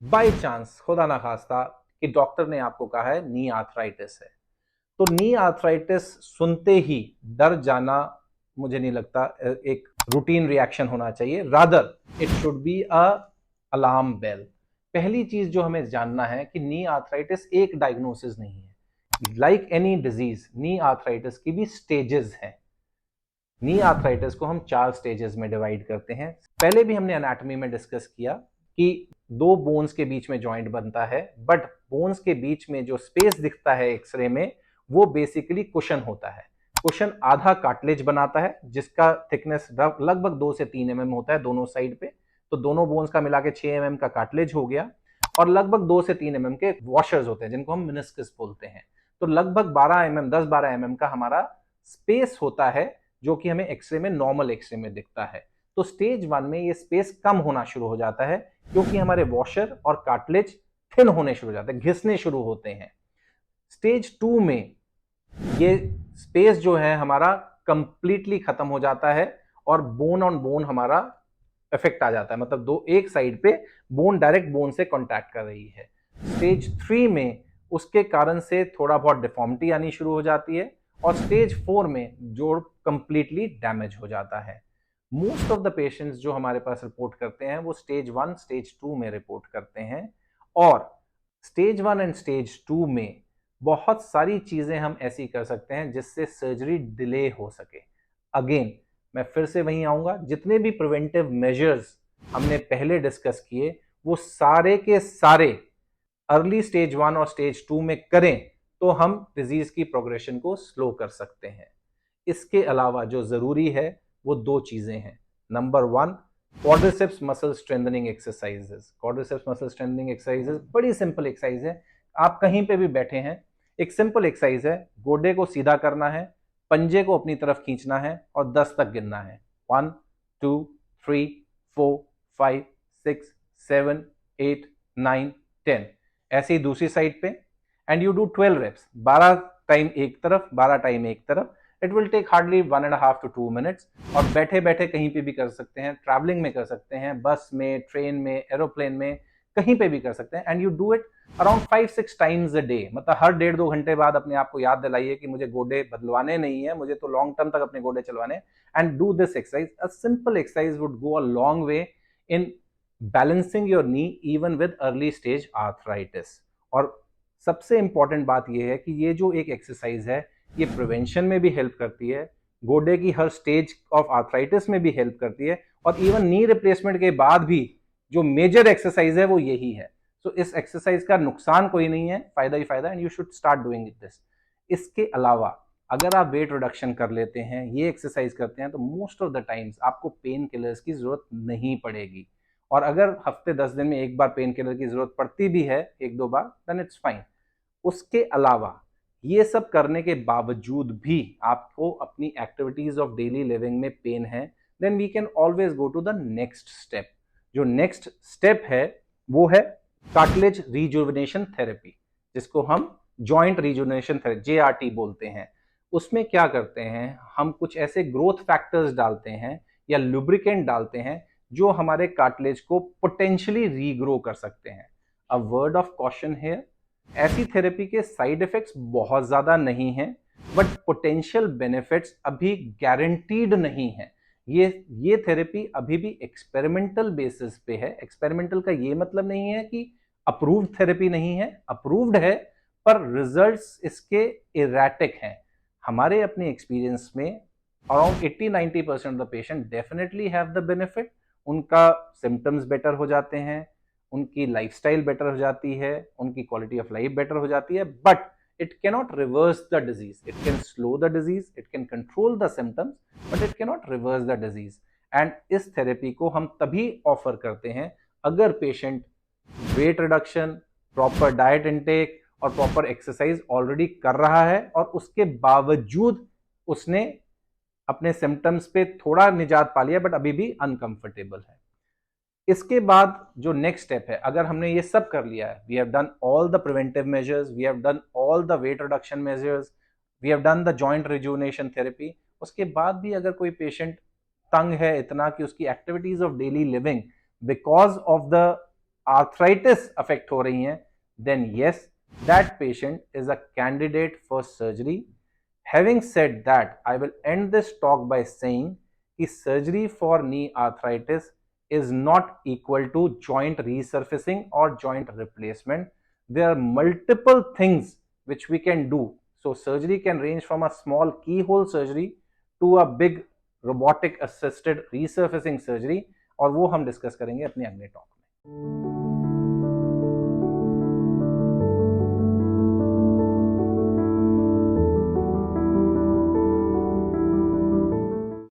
By chance खुदा ना खास्ता कि डॉक्टर ने आपको कहा है नी आर्थराइटिस है, तो नी आर्थराइटिस सुनते ही डर जाना मुझे नहीं लगता एक रूटीन रिएक्शन होना चाहिए। Rather it should be a alarm bell. पहली चीज जो हमें जानना है कि नी आर्थराइटिस एक डायग्नोसिस नहीं है। लाइक एनी डिजीज, नी आर्थराइटिस की भी स्टेजेस हैं। नी आर्थराइटिस को हम 4 स्टेजेस में डिवाइड करते हैं। पहले भी हमने एनाटॉमी में डिस्कस किया कि दो बोन्स के बीच में जॉइंट बनता है, बट बोन्स के बीच में जो स्पेस दिखता है एक्सरे में वो बेसिकली कुशन होता है। कुशन आधा कार्टिलेज बनाता है जिसका थिकनेस लगभग 2 से 3 mm होता है दोनों साइड पे। तो दोनों बोन्स का मिला के 6 mm का कार्टिलेज हो गया, और लगभग 2 से 3 mm के वॉशर्स होते हैं जिनको हम मिनिस्कस बोलते हैं। तो लगभग 12 mm 10-12 mm का हमारा स्पेस होता है जो कि हमें एक्सरे में, नॉर्मल एक्सरे में दिखता है। तो स्टेज 1 में ये स्पेस कम होना शुरू हो जाता है क्योंकि हमारे वॉशर और कार्टिलेज थिन होने शुरू हो जाते हैं, घिसने शुरू होते हैं। स्टेज 2 में ये स्पेस जो है हमारा कंप्लीटली खत्म हो जाता है और बोन ऑन बोन हमारा इफेक्ट आ जाता है, मतलब दो एक साइड पे बोन डायरेक्ट बोन से कांटेक्ट कर रही है। स्टेज 3 में उसके कारण से थोड़ा बहुत डिफॉर्मिटी आनी शुरू हो जाती है, और स्टेज 4 में जोड़ कंप्लीटली डैमेज हो जाता है। मोस्ट ऑफ द पेशेंट्स जो हमारे पास रिपोर्ट करते हैं वो स्टेज 1 स्टेज 2 में रिपोर्ट करते हैं, और स्टेज 1 एंड स्टेज 2 में बहुत सारी चीजें हम ऐसी कर सकते हैं जिससे सर्जरी डिले हो सके। अगेन मैं फिर से वहीं आऊंगा, जितने भी प्रिवेंटिव मेजर्स हमने पहले डिस्कस किए वो सारे के सारे अर्ली स्टेज 1 और स्टेज 2 में करें तो हम डिजीज की प्रोग्रेशन को स्लो कर सकते हैं। इसके अलावा जो जरूरी है वो दो चीजें हैं। Number 1, quadriceps muscle strengthening exercises. Quadriceps muscle strengthening exercises बड़ी सिंपल एक्सरसाइज है, आप कहीं पे भी बैठे हैं, एक सिंपल एक्सरसाइज है। गोडे को सीधा करना है, पंजे को अपनी तरफ खींचना है और 10 तक गिनना है। 1 2 3 4 5 6 7 8 9 10। ऐसे ही दूसरी साइड पे, and you do 12 reps, 12 time एक तरफ 12 टाइम एक तरफ। It will take hardly 1.5 to 2 minutes, और बैठे बैठे कहीं पे भी कर सकते हैं, ट्रैवलिंग में कर सकते हैं, बस में, ट्रेन में, एरोप्लेन में, कहीं पे भी कर सकते हैं। And you do it around 5-6 times a day, मतलब हर 1.5-2 घंटे बाद अपने आप को याद दिलाइए कि मुझे गोडे बदलवाने नहीं है, मुझे तो लॉन्ग टर्म तक अपने गोडे चलवाने। And do this exercise. A simple exercise would go a long way in balancing your knee even with early stage arthritis. और सबसे इंपॉर्टेंट बात यह है कि ये जो एक एक्सरसाइज है ये प्रिवेंशन में भी हेल्प करती है, गोडे की हर स्टेज ऑफ आर्थराइटिस में भी हेल्प करती है, और इवन नी रिप्लेसमेंट के बाद भी जो मेजर एक्सरसाइज है वो यही है। तो इस एक्सरसाइज का नुकसान कोई नहीं है, फायदा ही फायदा, and you should start doing this. इसके अलावा अगर आप वेट रिडक्शन कर लेते हैं, ये एक्सरसाइज करते हैं, तो मोस्ट ऑफ द टाइम्स आपको पेन किलर्स की जरूरत नहीं पड़ेगी। और अगर हफ्ते 10 दिन में एक बार पेन किलर की जरूरत पड़ती भी है, 1-2 बार, देन इट्स फाइन। उसके अलावा ये सब करने के बावजूद भी आपको अपनी एक्टिविटीज ऑफ डेली लिविंग में पेन है, then we can always go to the next step. जो नेक्स्ट स्टेप है वो है कार्टिलेज रिजुविनेशन थेरेपी, जिसको हम जॉइंट रिजुविनेशन थेरेपी, जेआरटी बोलते हैं। उसमें क्या करते हैं, हम कुछ ऐसे ग्रोथ फैक्टर्स डालते हैं या लुब्रिकेंट डालते हैं जो हमारे कार्टिलेज को पोटेंशियली रीग्रो कर सकते हैं। अ वर्ड ऑफ कॉशन है, ऐसी थेरेपी के साइड इफेक्ट्स बहुत ज्यादा नहीं हैं, बट पोटेंशियल बेनिफिट्स अभी गारंटीड नहीं है। ये थेरेपी अभी भी एक्सपेरिमेंटल बेसिस पे है। एक्सपेरिमेंटल का ये मतलब नहीं है कि अप्रूव्ड थेरेपी नहीं है, अप्रूव्ड है, पर रिजल्ट्स इसके इरेटिक हैं। हमारे अपने एक्सपीरियंस में around 80-90% of the patient definitely have the benefit. उनका सिम्टम्स बेटर हो जाते हैं, उनकी लाइफस्टाइल बेटर हो जाती है, उनकी क्वालिटी ऑफ लाइफ बेटर हो जाती है, but it cannot reverse the disease. It can slow the disease, it can control the symptoms, but it cannot reverse the disease. And इस थेरेपी को हम तभी ऑफर करते हैं अगर patient weight reduction, proper diet intake और proper exercise already कर रहा है, और उसके बावजूद उसने अपने सिम्टम्स पे थोड़ा निजात पा लिया बट अभी भी अनकंफर्टेबल है। इसके बाद जो नेक्स्ट स्टेप है, अगर हमने ये सब कर लिया है, we have done all the preventive measures, we have done all the weight reduction measures, we have done the joint rejuvenation therapy, उसके बाद भी अगर कोई पेशेंट तंग है इतना कि उसकी activities of daily living because of the arthritis affect हो रही हैं, then yes, that patient is a candidate for surgery. Having said that, I will end this talk by saying that surgery for knee arthritis is not equal to joint resurfacing or joint replacement. There are multiple things which we can do. So surgery can range from a small keyhole surgery to a big robotic assisted resurfacing surgery, और वो हम discuss करेंगे अपने अगले talk.